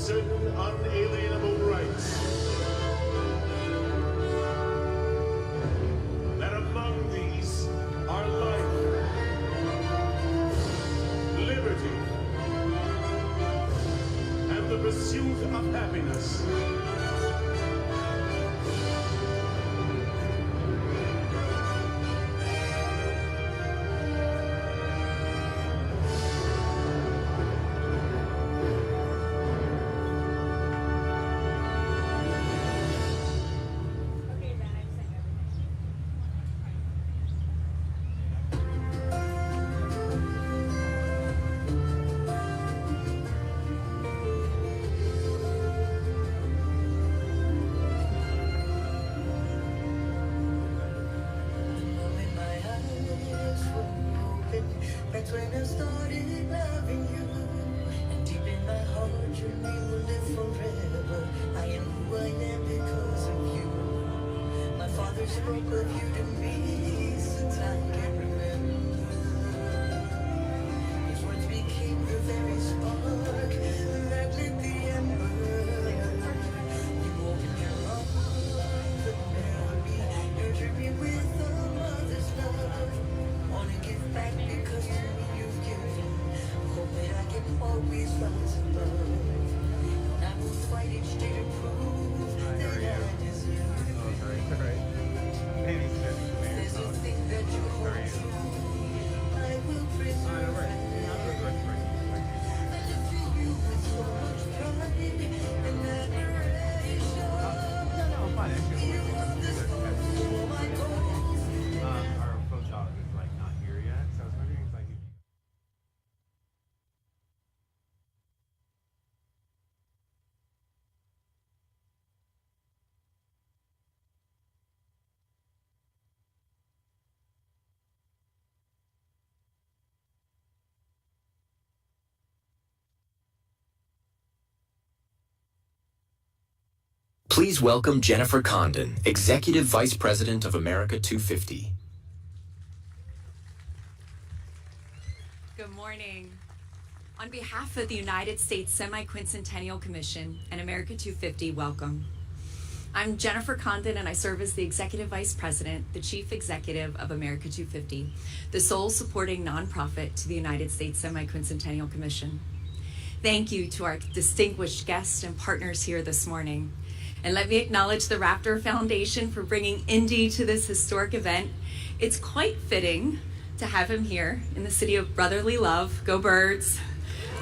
certain unalienable rights. That among these are life, liberty, and the pursuit of happiness. That's when I started loving you. And deep in my heart, your name will live forever. I am who I am because of you. My father spoke of you to me since I can remember. His words became the very spark that lit the ember. You opened your arms and held me, nurtured me with a mother's love. Wanna give back because to me you've given. Hope that I can always rise above. And I will fight each day to prove that I deserve. There's a thing that you hold true. I will preserve it. I live for you with so much pride and admiration. You are the soul of my goals. Our photo is like not here yet, so I was wondering if I could. Please welcome Jennifer Condon, Executive Vice President of America 250. Good morning. On behalf of the United States Semiquincentennial Commission and America 250, welcome. I'm Jennifer Condon, and I serve as the Executive Vice President, the Chief Executive of America 250, the sole supporting nonprofit to the United States Semiquincentennial Commission. Thank you to our distinguished guests and partners here this morning. And let me acknowledge the Raptor Foundation for bringing Indy to this historic event. It's quite fitting to have him here in the city of brotherly love. Go Birds.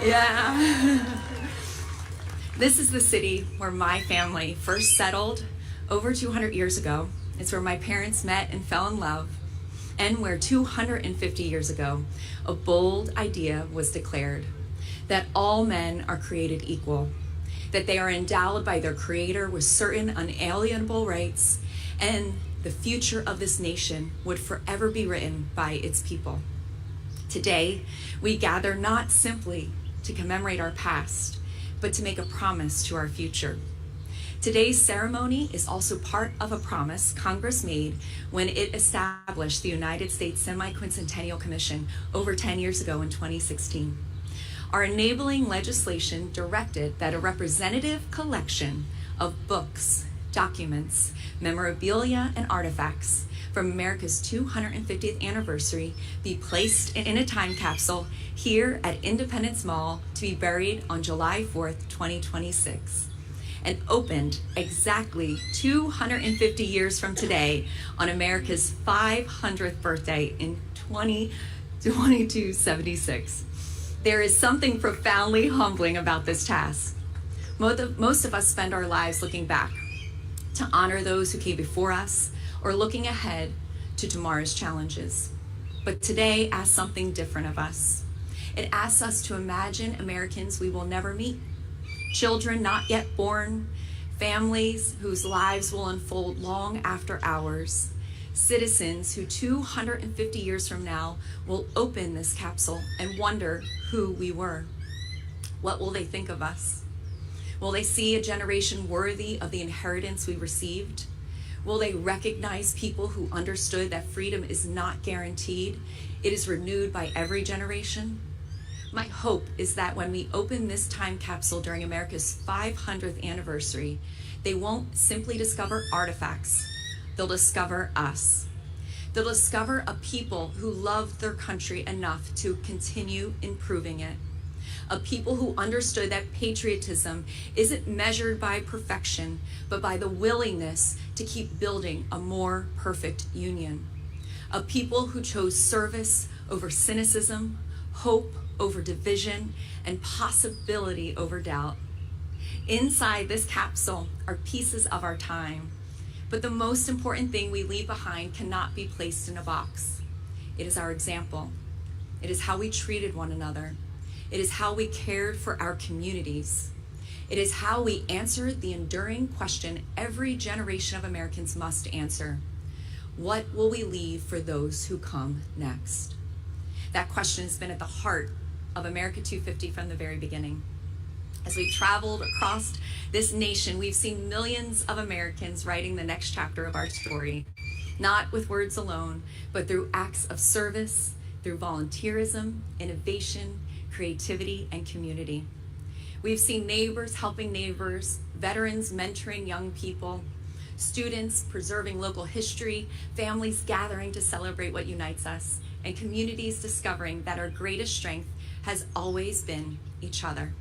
Yeah. This is the city where my family first settled over 200 years ago. It's where my parents met and fell in love, and where 250 years ago, a bold idea was declared that all men are created equal, that they are endowed by their Creator with certain unalienable rights, and the future of this nation would forever be written by its people. Today, we gather not simply to commemorate our past, but to make a promise to our future. Today's ceremony is also part of a promise Congress made when it established the United States Semiquincentennial Commission over 10 years ago in 2016. Our enabling legislation directed that a representative collection of books, documents, memorabilia, and artifacts from America's 250th anniversary be placed in a time capsule here at Independence Mall to be buried on July 4th, 2026, and opened exactly 250 years from today on America's 500th birthday in 2276. There is something profoundly humbling about this task. Most of us spend our lives looking back to honor those who came before us, or looking ahead to tomorrow's challenges. But today asks something different of us. It asks us to imagine Americans we will never meet, children not yet born, families whose lives will unfold long after ours, citizens who 250 years from now will open this capsule and wonder who we were. What will they think of us? Will they see a generation worthy of the inheritance we received? Will they recognize people who understood that freedom is not guaranteed? It is renewed by every generation. My hope is that when we open this time capsule during America's 500th anniversary, they won't simply discover artifacts, they'll discover us. They'll discover a people who loved their country enough to continue improving it. A people who understood that patriotism isn't measured by perfection, but by the willingness to keep building a more perfect union. A people who chose service over cynicism, hope over division, and possibility over doubt. Inside this capsule are pieces of our time, but the most important thing we leave behind cannot be placed in a box. It is our example. It is how we treated one another. It is how we cared for our communities. It is how we answered the enduring question every generation of Americans must answer. What will we leave for those who come next? That question has been at the heart of America 250 from the very beginning. As we've traveled across this nation, we've seen millions of Americans writing the next chapter of our story, not with words alone, but through acts of service, through volunteerism, innovation, creativity, and community. We've seen neighbors helping neighbors, veterans mentoring young people, students preserving local history, families gathering to celebrate what unites us, and communities discovering that our greatest strength has always been each other.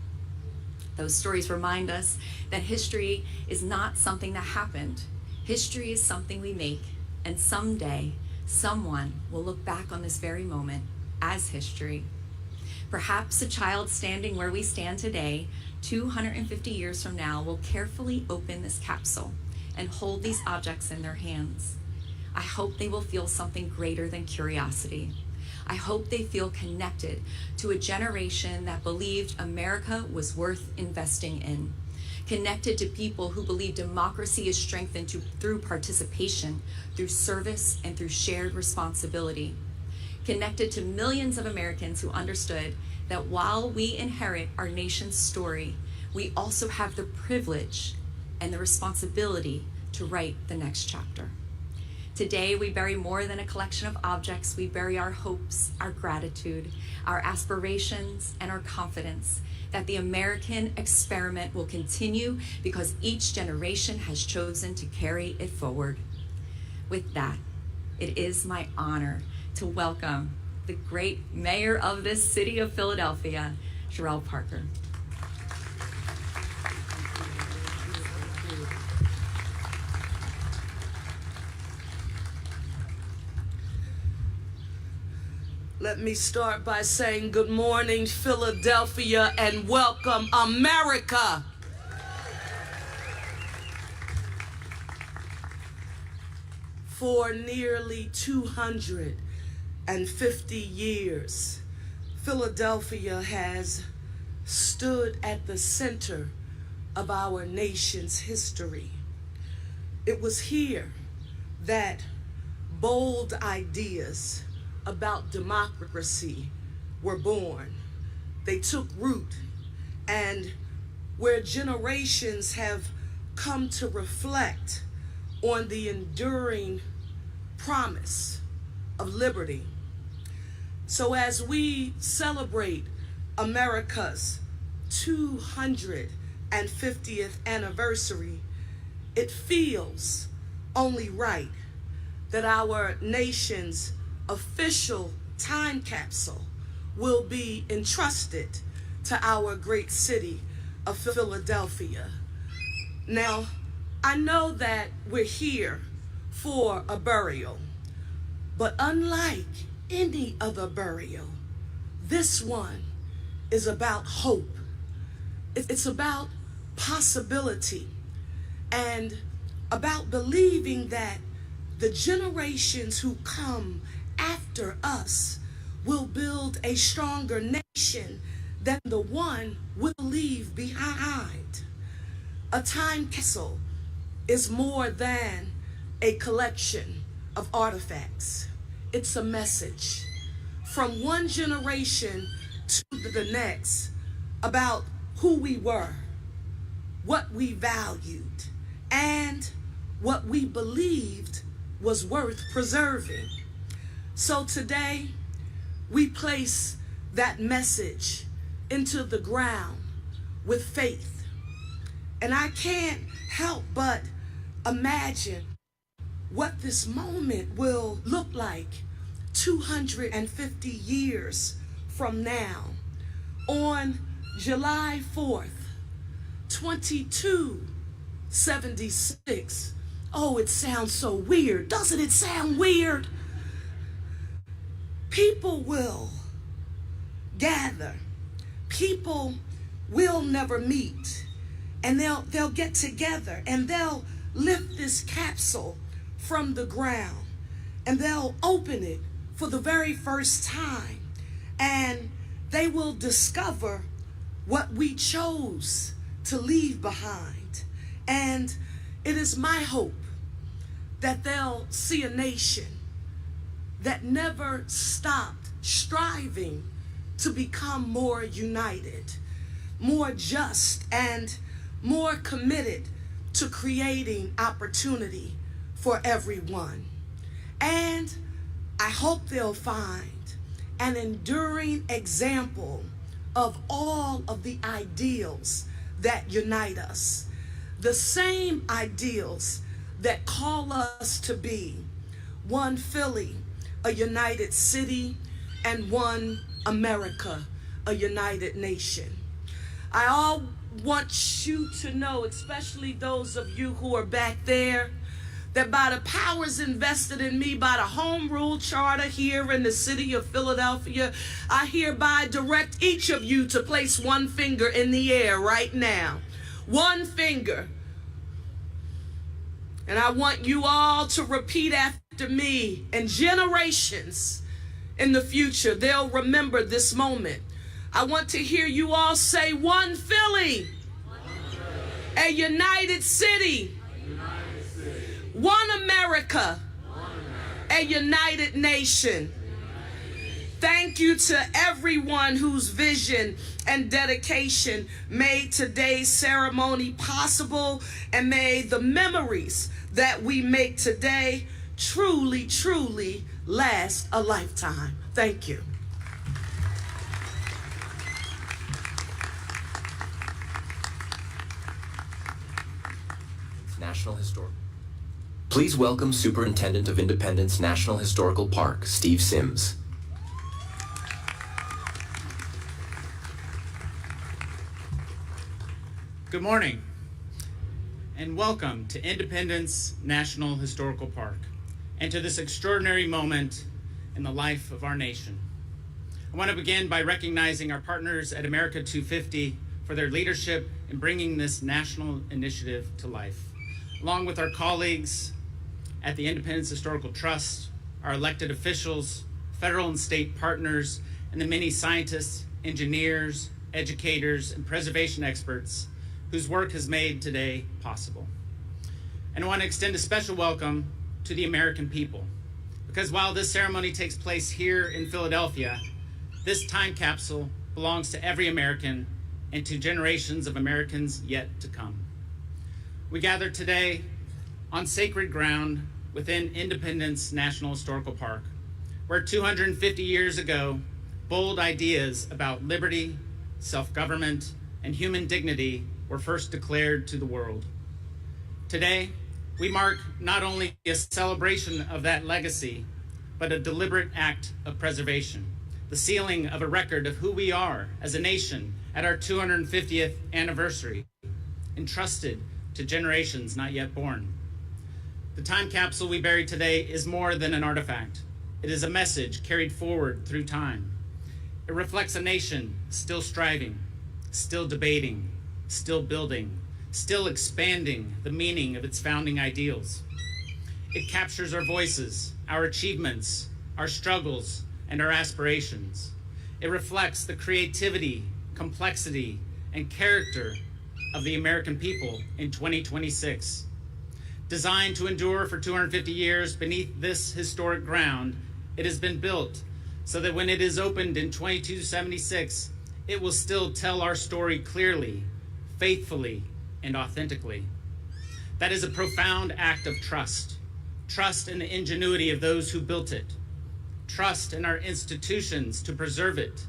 Those stories remind us that history is not something that happened. History is something we make, and someday, someone will look back on this very moment as history. Perhaps a child standing where we stand today, 250 years from now, will carefully open this capsule and hold these objects in their hands. I hope they will feel something greater than curiosity. I hope they feel connected to a generation that believed America was worth investing in, connected to people who believe democracy is strengthened through participation, through service, and through shared responsibility, connected to millions of Americans who understood that while we inherit our nation's story, we also have the privilege and the responsibility to write the next chapter. Today, we bury more than a collection of objects. We bury our hopes, our gratitude, our aspirations, and our confidence that the American experiment will continue because each generation has chosen to carry it forward. With that, it is my honor to welcome the great mayor of this city of Philadelphia, Sherelle Parker. Let me start by saying good morning, Philadelphia, and welcome, America. For nearly 250 years, Philadelphia has stood at the center of our nation's history. It was here that bold ideas about democracy were born. They took root, and where generations have come to reflect on the enduring promise of liberty. So as we celebrate America's 250th anniversary, it feels only right that our nation's official time capsule will be entrusted to our great city of Philadelphia. Now, I know that we're here for a burial, but unlike any other burial, this one is about hope. It's about possibility and about believing that the generations who come after us will build a stronger nation than the one we'll leave behind. A time capsule is more than a collection of artifacts. It's a message from one generation to the next about who we were, what we valued, and what we believed was worth preserving. So today, we place that message into the ground with faith. And I can't help but imagine what this moment will look like 250 years from now, on July 4th, 2276. Oh, it sounds so weird. Doesn't it sound weird? People will gather. People will never meet. And they'll get together and they'll lift this capsule from the ground and they'll open it for the very first time. And they will discover what we chose to leave behind. And it is my hope that they'll see a nation that never stopped striving to become more united, more just, and more committed to creating opportunity for everyone. And I hope they'll find an enduring example of all of the ideals that unite us, the same ideals that call us to be one Philly, a united city, and one America, a united nation. I all want you to know, especially those of you who are back there, that by the powers invested in me by the Home Rule Charter here in the city of Philadelphia, I hereby direct each of you to place one finger in the air right now. One finger. And I want you all to repeat after me, and generations in the future, they'll remember this moment. I want to hear you all say, one Philly, a united city, one America, a united nation. Thank you to everyone whose vision and dedication made today's ceremony possible, and may the memories that we make today truly, truly last a lifetime. Thank you. National Historic. Please welcome Superintendent of Independence National Historical Park, Steve Sims. Good morning, and welcome to Independence National Historical Park, and to this extraordinary moment in the life of our nation. I want to begin by recognizing our partners at America 250 for their leadership in bringing this national initiative to life, along with our colleagues at the Independence Historical Trust, our elected officials, federal and state partners, and the many scientists, engineers, educators, and preservation experts whose work has made today possible. And I want to extend a special welcome to the American people, because while this ceremony takes place here in Philadelphia, this time capsule belongs to every American and to generations of Americans yet to come. We gather today on sacred ground within Independence National Historical Park, where 250 years ago, bold ideas about liberty, self-government, and human dignity were first declared to the world. Today, we mark not only a celebration of that legacy, but a deliberate act of preservation, the sealing of a record of who we are as a nation at our 250th anniversary, entrusted to generations not yet born. The time capsule we bury today is more than an artifact. It is a message carried forward through time. It reflects a nation still striving, still debating, still building, still expanding the meaning of its founding ideals. It captures our voices, our achievements, our struggles, and our aspirations. It reflects the creativity, complexity, and character of the American people in 2026. Designed to endure for 250 years beneath this historic ground, it has been built so that when it is opened in 2276, it will still tell our story clearly, faithfully, and authentically. That is a profound act of trust. Trust in the ingenuity of those who built it. Trust in our institutions to preserve it.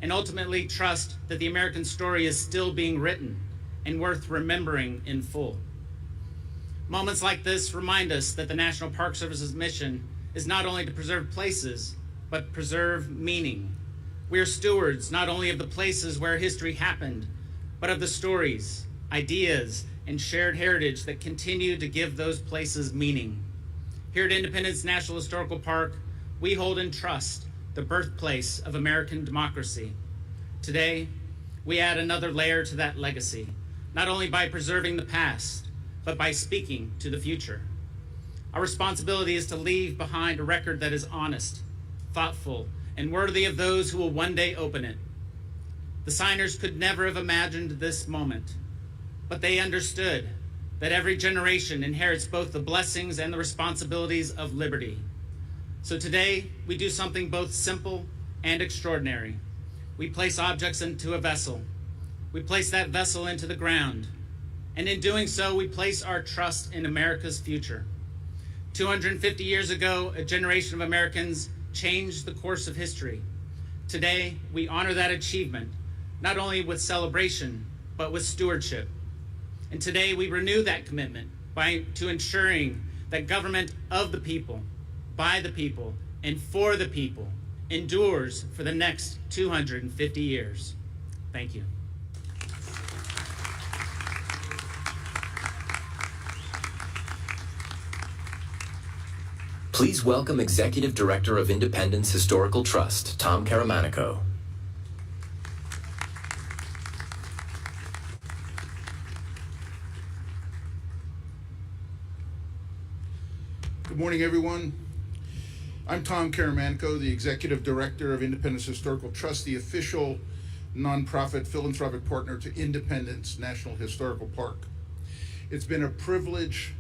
and ultimately trust that the American story is still being written and worth remembering in full. Moments like this remind us that the National Park Service's mission is not only to preserve places, but preserve meaning. We are stewards not only of the places where history happened, but of the stories, ideas, and shared heritage that continue to give those places meaning. Here at Independence National Historical Park, we hold in trust the birthplace of American democracy. Today, we add another layer to that legacy, not only by preserving the past, but by speaking to the future. Our responsibility is to leave behind a record that is honest, thoughtful, and worthy of those who will one day open it. The signers could never have imagined this moment, but they understood that every generation inherits both the blessings and the responsibilities of liberty. So today, we do something both simple and extraordinary. We place objects into a vessel. We place that vessel into the ground. And in doing so, we place our trust in America's future. 250 years ago, a generation of Americans changed the course of history. Today, we honor that achievement, not only with celebration, but with stewardship. And today, we renew that commitment to ensuring that government of the people, by the people, and for the people endures for the next 250 years. Thank you. Please welcome Executive Director of Independence Historical Trust, Tom Caramanico. Good morning, everyone. I'm Tom Caramanico, the Executive Director of Independence Historical Trust, the official nonprofit philanthropic partner to Independence National Historical Park. It's been a privilege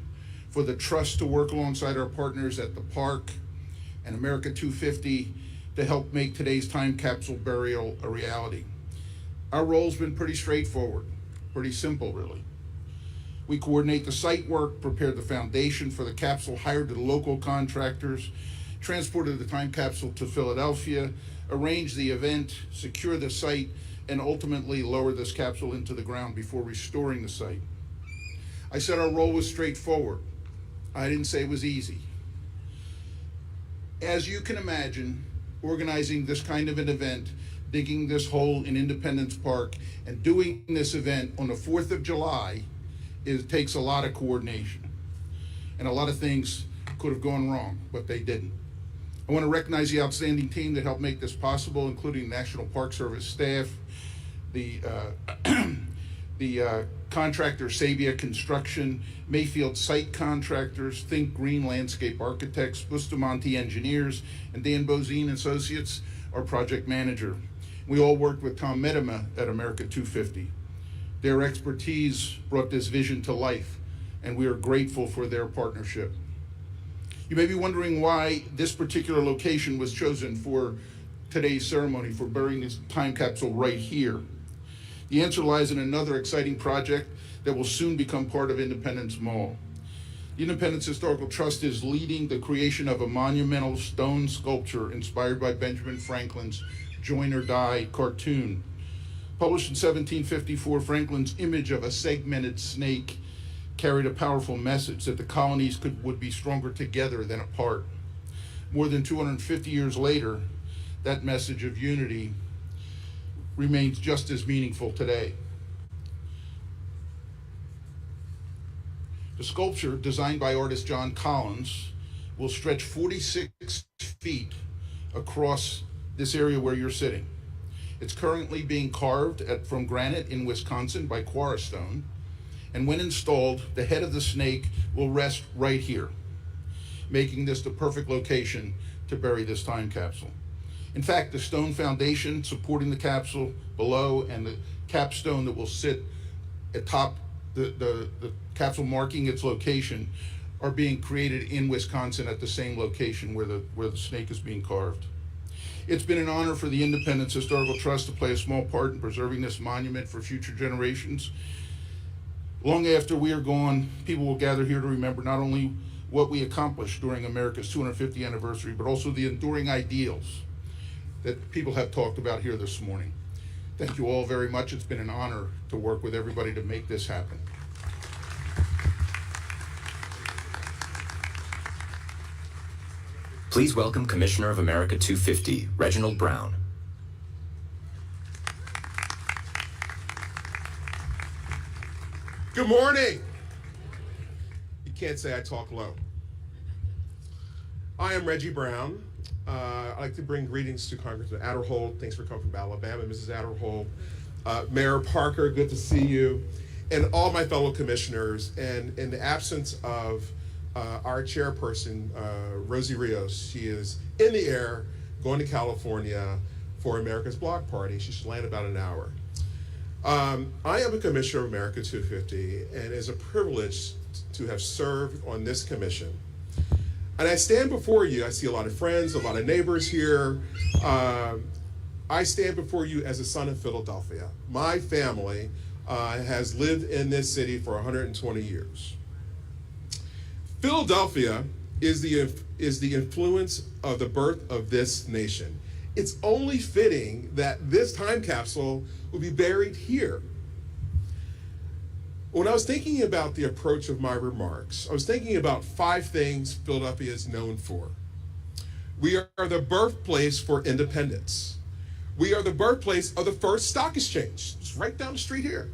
for the Trust to work alongside our partners at the park and America 250 to help make today's time capsule burial a reality. Our role's been pretty straightforward, pretty simple, really. We coordinate the site work, prepared the foundation for the capsule, hired the local contractors, transported the time capsule to Philadelphia, arranged the event, secured the site, and ultimately lowered this capsule into the ground before restoring the site. I said our role was straightforward. I didn't say it was easy. As you can imagine, organizing this kind of an event, digging this hole in Independence Park, and doing this event on the 4th of July, it takes a lot of coordination. And a lot of things could have gone wrong, but they didn't. I want to recognize the outstanding team that helped make this possible, including National Park Service staff, the contractor Sabia Construction, Mayfield Site Contractors, Think Green Landscape Architects, Bustamante Engineers, and Dan Bozine Associates, our project manager. We all worked with Tom Medema at America 250. Their expertise brought this vision to life, and we are grateful for their partnership. You may be wondering why this particular location was chosen for today's ceremony, for burying this time capsule right here. The answer lies in another exciting project that will soon become part of Independence Mall. The Independence Historical Trust is leading the creation of a monumental stone sculpture inspired by Benjamin Franklin's Join or Die cartoon. Published in 1754, Franklin's image of a segmented snake carried a powerful message that the colonies would be stronger together than apart. More than 250 years later, that message of unity remains just as meaningful today. The sculpture, designed by artist John Collins, will stretch 46 feet across this area where you're sitting. It's currently being carved from granite in Wisconsin by Quarrystone, and when installed, the head of the snake will rest right here, making this the perfect location to bury this time capsule. In fact, the stone foundation supporting the capsule below and the capstone that will sit atop the capsule marking its location are being created in Wisconsin at the same location where the snake is being carved. It's been an honor for the Independence Historical Trust to play a small part in preserving this monument for future generations. Long after we are gone, people will gather here to remember not only what we accomplished during America's 250th anniversary, but also the enduring ideals that people have talked about here this morning. Thank you all very much. It's been an honor to work with everybody to make this happen. Please welcome Commissioner of America 250, Reginald Brown. Good morning. You can't say I talk low. I am Reggie Brown. I'd like to bring greetings to Congressman Adderhold. Thanks for coming from Alabama, Mrs. Adderhold. Mayor Parker, good to see you. And all my fellow commissioners. And in the absence of our chairperson, Rosie Rios, she is in the air going to California for America's Block Party. She should land about an hour. I am a commissioner of America 250, and it's a privilege to have served on this commission. And I stand before you, I see a lot of friends, a lot of neighbors here. I stand before you as a son of Philadelphia. My family has lived in this city for 120 years. Philadelphia is the influence of the birth of this nation. It's only fitting that this time capsule will be buried here. When I was thinking about the approach of my remarks, I was thinking about 5 things Philadelphia is known for. We are the birthplace for independence. We are the birthplace of the first stock exchange. It's right down the street here.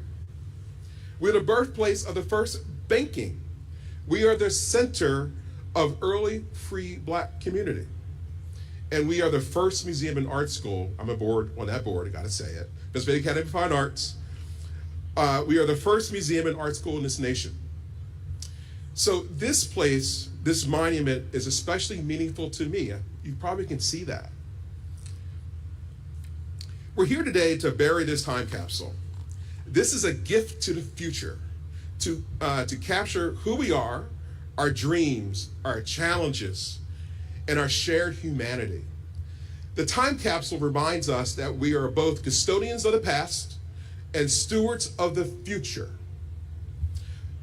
We're the birthplace of the first banking. We are the center of early free Black community. And we are the first museum and art school. I'm on that board, I gotta say it. Pennsylvania Academy of Fine Arts. We are the first museum and art school in this nation. So this place, this monument, is especially meaningful to me. You probably can see that. We're here today to bury this time capsule. This is a gift to the future, to capture who we are, our dreams, our challenges, and our shared humanity. The time capsule reminds us that we are both custodians of the past and stewards of the future.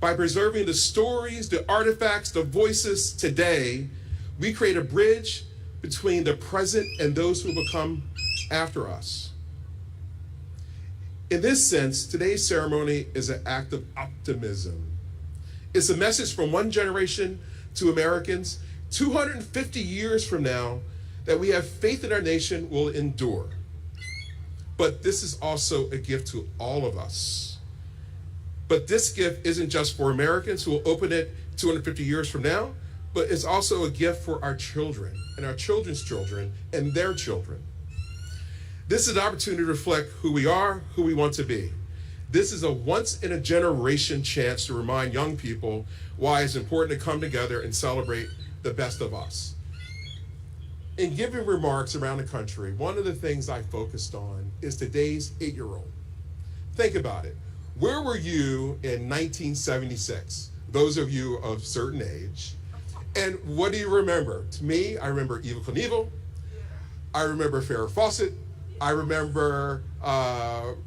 By preserving the stories, the artifacts, the voices today, we create a bridge between the present and those who will come after us. In this sense, today's ceremony is an act of optimism. It's a message from one generation to Americans 250 years from now that we have faith in our nation will endure. But this is also a gift to all of us. But this gift isn't just for Americans who will open it 250 years from now, but it's also a gift for our children and our children's children and their children. This is an opportunity to reflect who we are, who we want to be. This is a once-in-a-generation chance to remind young people why it's important to come together and celebrate the best of us. In giving remarks around the country, one of the things I focused on is today's 8-year-old. Think about it. Where were you in 1976? Those of you of certain age. And what do you remember? To me, I remember Evel Knievel. I remember Farrah Fawcett. I remember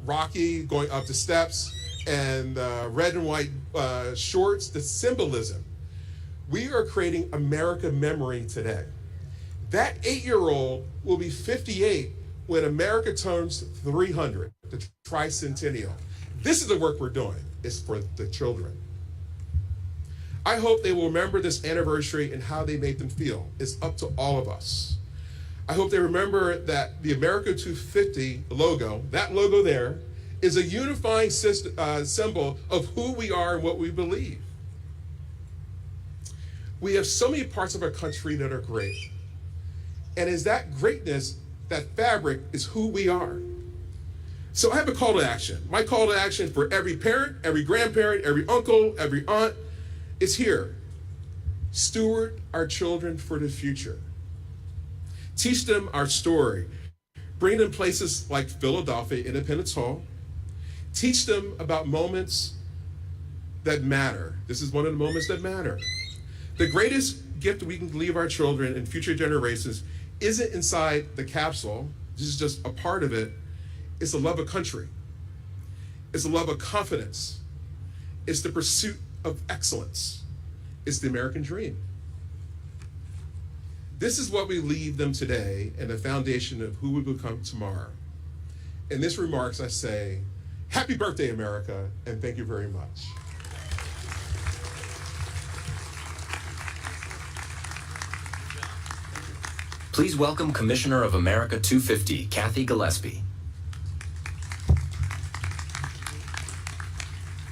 Rocky going up the steps and red and white shorts, the symbolism. We are creating America memory today. That 8-year-old will be 58 when America turns 300, the tricentennial. This is the work we're doing. It's for the children. I hope they will remember this anniversary and how they made them feel. It's up to all of us. I hope they remember that the America 250 logo, that logo there, is a unifying symbol of who we are and what we believe. We have so many parts of our country that are great. And is that greatness, that fabric, is who we are. So I have a call to action. My call to action for every parent, every grandparent, every uncle, every aunt is here. Steward our children for the future. Teach them our story. Bring them places like Philadelphia Independence Hall. Teach them about moments that matter. This is one of the moments that matter. The greatest gift we can leave our children and future generations isn't inside the capsule. This is just a part of it. It's a love of country. It's a love of confidence. It's the pursuit of excellence. It's the American dream. This is what we leave them today and the foundation of who we become tomorrow. In this remarks, I say, happy birthday, America, and thank you very much. Please welcome Commissioner of America 250, Kathy Gillespie.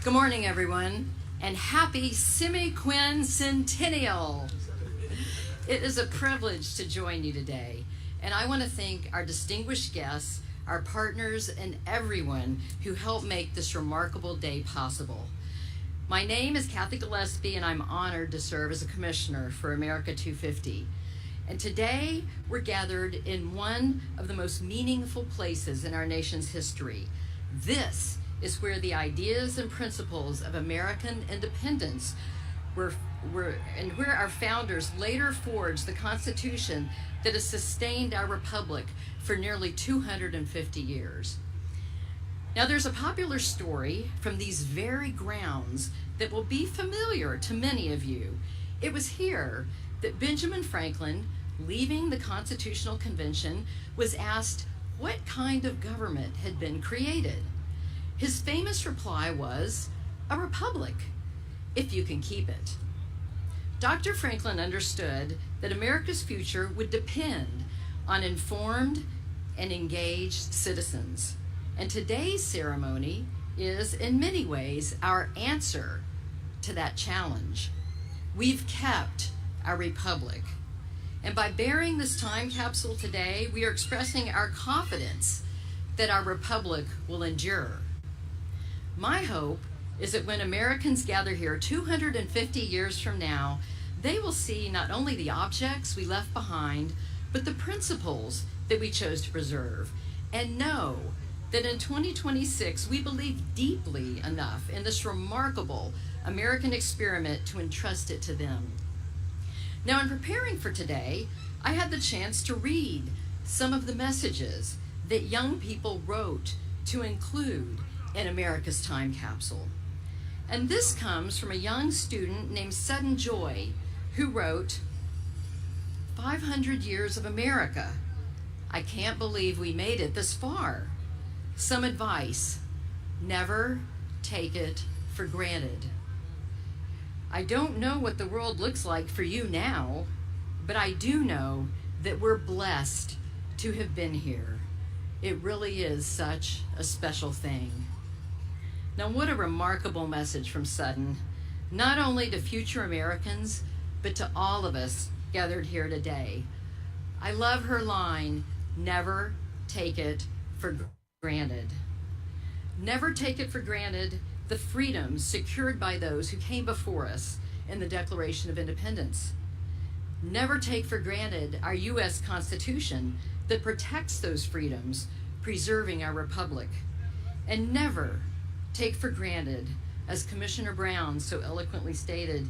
Good morning, everyone, and happy semiquincentennial. It is a privilege to join you today, and I want to thank our distinguished guests, our partners, and everyone who helped make this remarkable day possible. My name is Kathy Gillespie, and I'm honored to serve as a commissioner for America 250. And today, we're gathered in one of the most meaningful places in our nation's history. This is where the ideas and principles of American independence were and where our founders later forged the Constitution that has sustained our republic for nearly 250 years. Now, there's a popular story from these very grounds that will be familiar to many of you. It was here that Benjamin Franklin, leaving the Constitutional Convention, was asked what kind of government had been created. His famous reply was, "A republic, if you can keep it." Dr. Franklin understood that America's future would depend on informed and engaged citizens. And today's ceremony is, in many ways, our answer to that challenge. We've kept our republic. And by bearing this time capsule today, we are expressing our confidence that our republic will endure. My hope is that when Americans gather here 250 years from now, they will see not only the objects we left behind, but the principles that we chose to preserve, and know that in 2026, we believe deeply enough in this remarkable American experiment to entrust it to them. Now, in preparing for today, I had the chance to read some of the messages that young people wrote to include in America's time capsule. And this comes from a young student named Sudden Joy, who wrote, 500 years of America. I can't believe we made it this far. Some advice: never take it for granted. I don't know what the world looks like for you now, but I do know that we're blessed to have been here. It really is such a special thing. Now, what a remarkable message from Sudden, not only to future Americans, but to all of us gathered here today. I love her line, never take it for granted. Never take it for granted the freedoms secured by those who came before us in the Declaration of Independence. Never take for granted our U.S. Constitution that protects those freedoms, preserving our republic. And never take for granted, as Commissioner Brown so eloquently stated,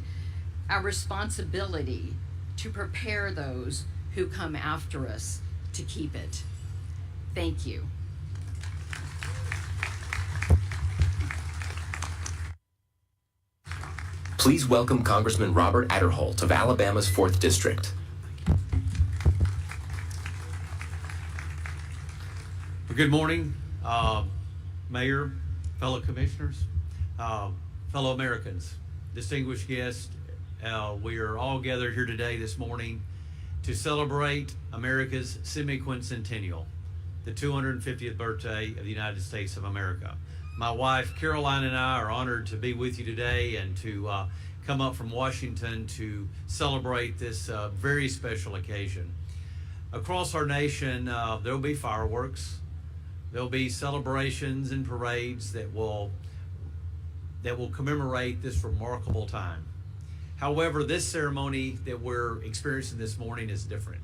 our responsibility to prepare those who come after us to keep it. Thank you. Please welcome Congressman Robert Adderholt of Alabama's 4th District. Well, good morning, Mayor, fellow commissioners, fellow Americans, distinguished guests. We are all gathered here today this morning to celebrate America's semiquincentennial, the 250th birthday of the United States of America. My wife, Caroline, and I are honored to be with you today and to come up from Washington to celebrate this very special occasion. Across our nation, there will be fireworks. There'll be celebrations and parades that will commemorate this remarkable time. However, this ceremony that we're experiencing this morning is different.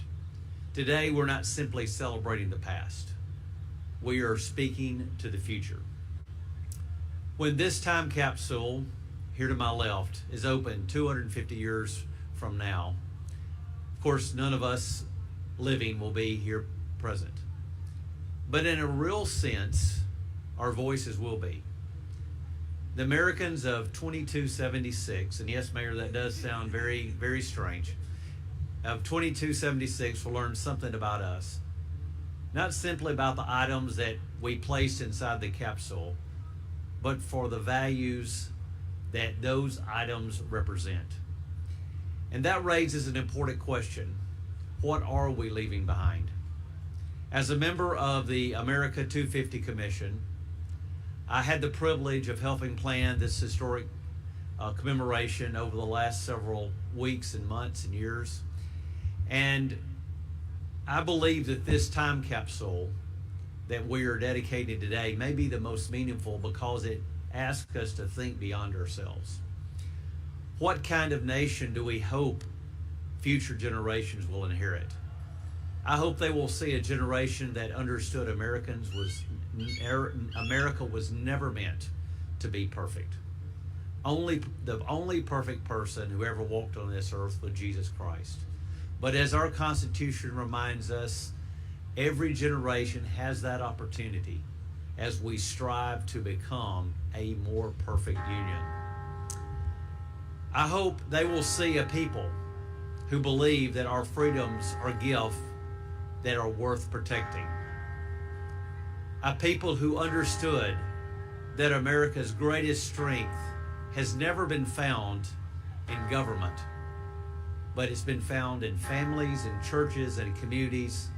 Today, we're not simply celebrating the past. We are speaking to the future. When this time capsule, here to my left, is open 250 years from now, of course, none of us living will be here present. But in a real sense, our voices will be. The Americans of 2276, and yes, Mayor, that does sound very, very strange. of 2276 will learn something about us. Not simply about the items that we placed inside the capsule, but for the values that those items represent. And that raises an important question. What are we leaving behind? As a member of the America 250 Commission, I had the privilege of helping plan this historic commemoration over the last several weeks and months and years. And I believe that this time capsule that we are dedicating today may be the most meaningful because it asks us to think beyond ourselves. What kind of nation do we hope future generations will inherit? I hope they will see a generation that understood America was never meant to be perfect. The only perfect person who ever walked on this earth was Jesus Christ. But as our Constitution reminds us, every generation has that opportunity as we strive to become a more perfect union. I hope they will see a people who believe that our freedoms are gifts that are worth protecting. A people who understood that America's greatest strength has never been found in government, but it's been found in families and churches and communities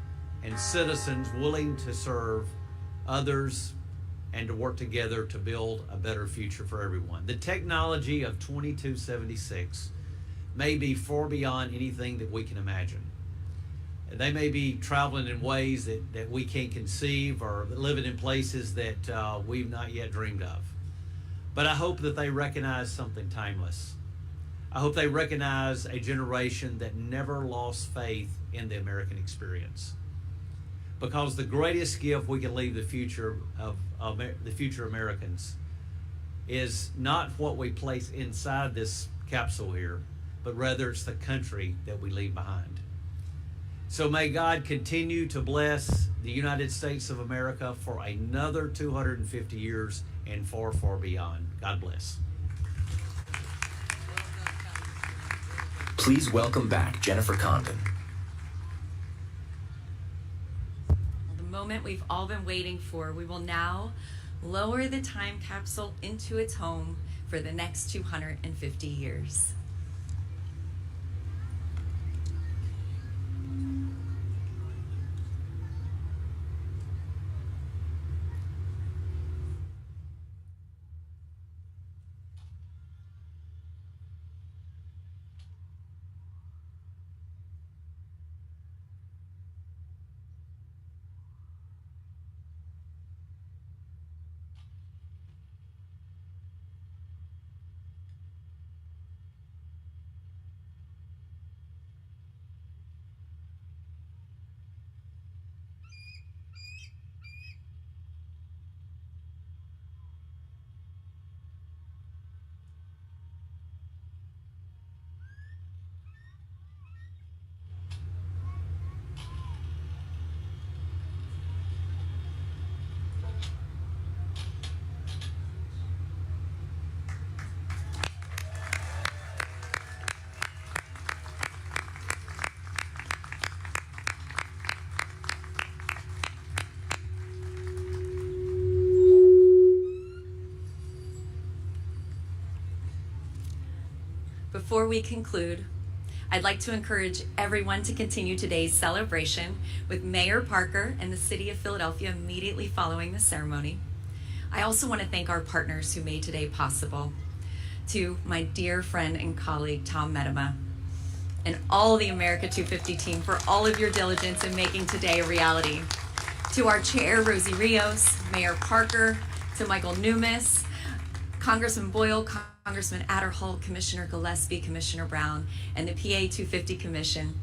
and citizens willing to serve others and to work together to build a better future for everyone. The technology of 2276 may be far beyond anything that we can imagine. They may be traveling in ways that we can't conceive or living in places that we've not yet dreamed of. But I hope that they recognize something timeless. I hope they recognize a generation that never lost faith in the American experience. Because the greatest gift we can leave the future Americans is not what we place inside this capsule here, but rather it's the country that we leave behind. So may God continue to bless the United States of America for another 250 years and far, far beyond. God bless. Please welcome back Jennifer Condon. The moment we've all been waiting for, we will now lower the time capsule into its home for the next 250 years. Before we conclude, I'd like to encourage everyone to continue today's celebration with Mayor Parker and the City of Philadelphia immediately following the ceremony. I also want to thank our partners who made today possible. To my dear friend and colleague, Tom Medema, and all the America 250 team for all of your diligence in making today a reality. To our chair, Rosie Rios, Mayor Parker, to Michael Numis, Congressman Boyle, Congressman Adderholt, Commissioner Gillespie, Commissioner Brown, and the PA 250 Commission.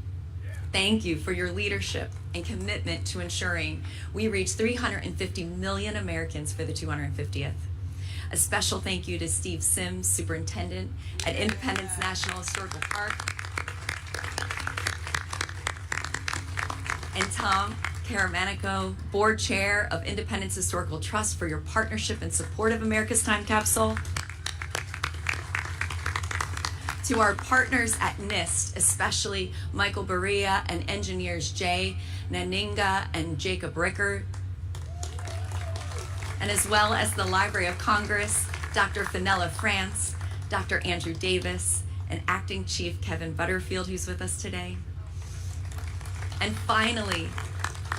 Thank you for your leadership and commitment to ensuring we reach 350 million Americans for the 250th. A special thank you to Steve Sims, Superintendent at Independence National Historical Park, and Tom Caramanico, Board Chair of Independence Historical Trust, for your partnership and support of America's Time Capsule. To our partners at NIST, especially Michael Berea and engineers Jay Naninga and Jacob Ricker, and as well as the Library of Congress, Dr. Fenella France, Dr. Andrew Davis, and Acting Chief Kevin Butterfield, who's with us today. And finally,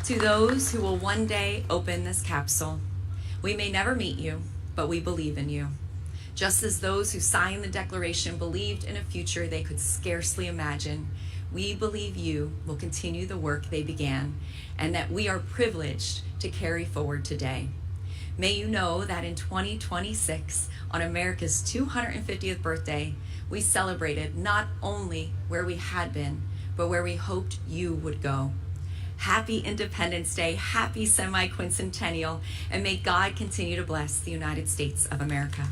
to those who will one day open this capsule, we may never meet you, but we believe in you. Just as those who signed the Declaration believed in a future they could scarcely imagine, we believe you will continue the work they began and that we are privileged to carry forward today. May you know that in 2026, on America's 250th birthday, we celebrated not only where we had been, but where we hoped you would go. Happy Independence Day, happy semi-quincentennial, and may God continue to bless the United States of America.